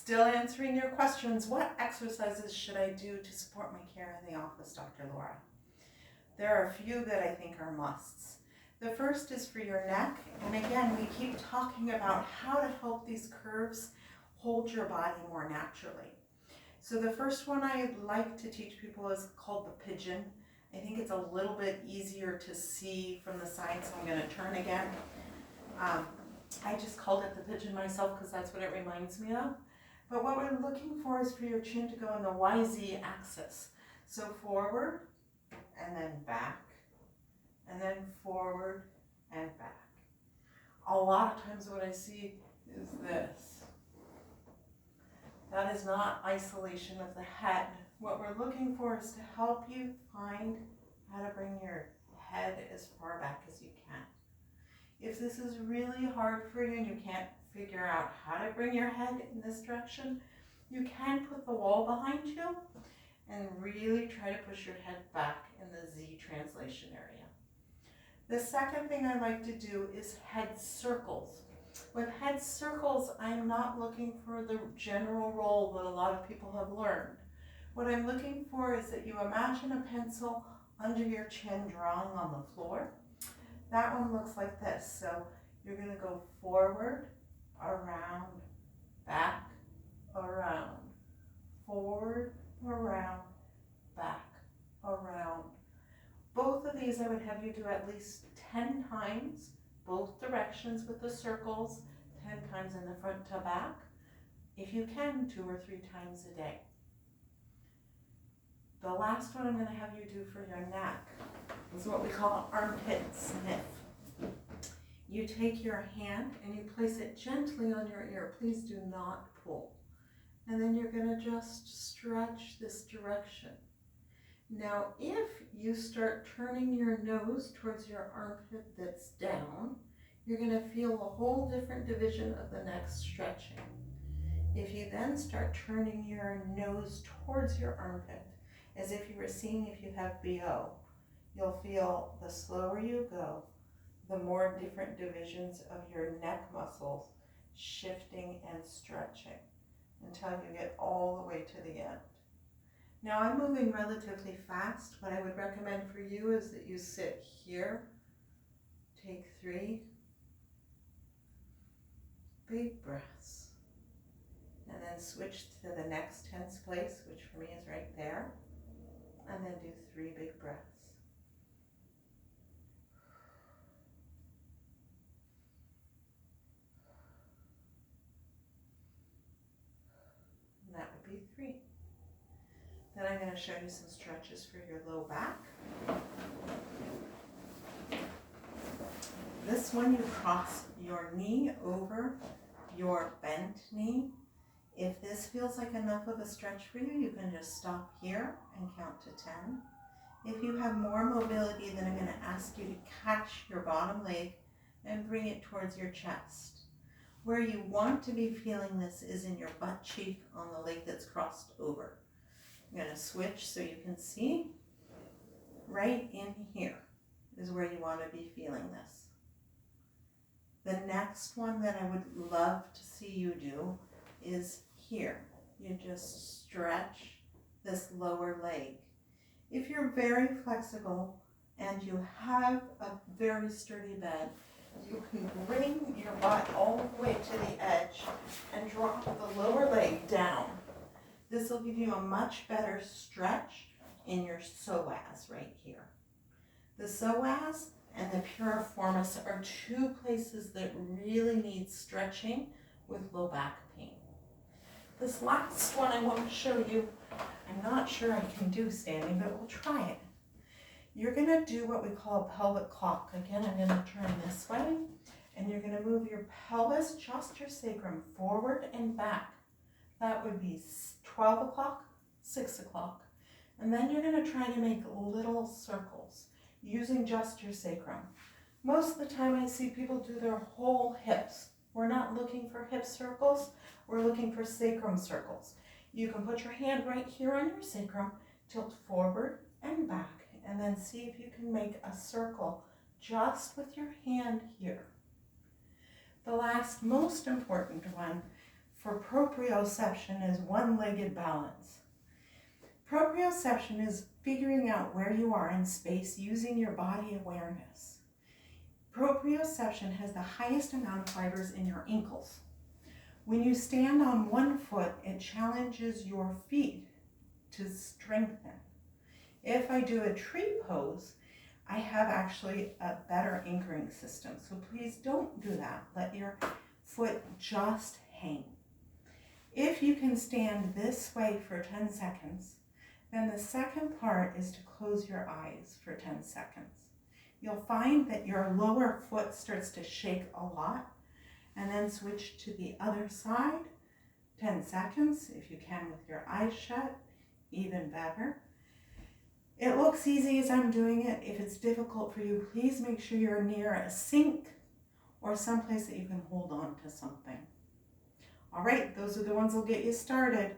Still answering your questions. What exercises should I do to support my care in the office, Dr. Laura? There are a few that I think are musts. The first is for your neck, and again, we keep talking about how to help these curves hold your body more naturally. So the first one I like to teach people is called the pigeon. I think it's a little bit easier to see from the side, so I'm going to turn again. I just called it the pigeon myself because that's what it reminds me of. But what we're looking for is for your chin to go on the YZ axis. So forward, and then back, and then forward and back. A lot of times what I see is this. That is not isolation of the head. What we're looking for is to help you find how to bring your head as far back as you can. If this is really hard for you and you can't figure out how to bring your head in this direction, you can put the wall behind you and really try to push your head back in the Z translation area. The second thing I like to do is head circles. With head circles, I'm not looking for the general roll that a lot of people have learned. What I'm looking for is that you imagine a pencil under your chin drawing on the floor. That one looks like this. So you're going to go forward, around, back, around, forward, around, back, around. Both of these I would have you do at least 10 times, both directions with the circles, 10 times in the front to back. If you can, 2 or 3 times a day. The last one I'm going to have you do for your neck is what we call armpit sniff. You take your hand and you place it gently on your ear. Please do not pull. And then you're going to just stretch this direction. Now, if you start turning your nose towards your armpit that's down, you're going to feel a whole different division of the neck stretching. If you then start turning your nose towards your armpit, as if you were seeing if you have BO, you'll feel the slower you go, the more different divisions of your neck muscles shifting and stretching until you get all the way to the end. Now I'm moving relatively fast. What I would recommend for you is that you sit here, take 3 big breaths, and then switch to the next tense place, which for me is right there, and then do 3 big breaths. And that would be 3. Then I'm going to show you some stretches for your low back. This one, you cross your knee over your bent knee. If this feels like enough of a stretch for you, you can just stop here and count to 10. If you have more mobility, then I'm going to ask you to catch your bottom leg and bring it towards your chest. Where you want to be feeling this is in your butt cheek on the leg that's crossed over. I'm going to switch so you can see. Right in here is where you want to be feeling this. The next one that I would love to see you do is here. You just stretch this lower leg. If you're very flexible and you have a very sturdy bed, you can bring your butt all the way to the edge and drop the lower leg down. This will give you a much better stretch in your psoas right here. The psoas and the piriformis are 2 places that really need stretching with low back pain. This last one I want to show you, I'm not sure I can do standing, but we'll try it. You're going to do what we call a pelvic clock. Again, I'm going to turn this way, and you're going to move your pelvis, just your sacrum, forward and back. That would be 12 o'clock, 6 o'clock. And then you're going to try to make little circles using just your sacrum. Most of the time I see people do their whole hips. We're not looking for hip circles, we're looking for sacrum circles. You can put your hand right here on your sacrum, tilt forward and back, and then see if you can make a circle just with your hand here. The last most important one for proprioception is one-legged balance. Proprioception is figuring out where you are in space using your body awareness. Proprioception has the highest amount of fibers in your ankles. When you stand on one foot, it challenges your feet to strengthen. If I do a tree pose, I have actually a better anchoring system. So please don't do that. Let your foot just hang. If you can stand this way for 10 seconds, then the second part is to close your eyes for 10 seconds. You'll find that your lower foot starts to shake a lot, and then switch to the other side, 10 seconds, if you can with your eyes shut, even better. It looks easy as I'm doing it. If it's difficult for you, please make sure you're near a sink or someplace that you can hold on to something. All right, those are the ones that'll get you started.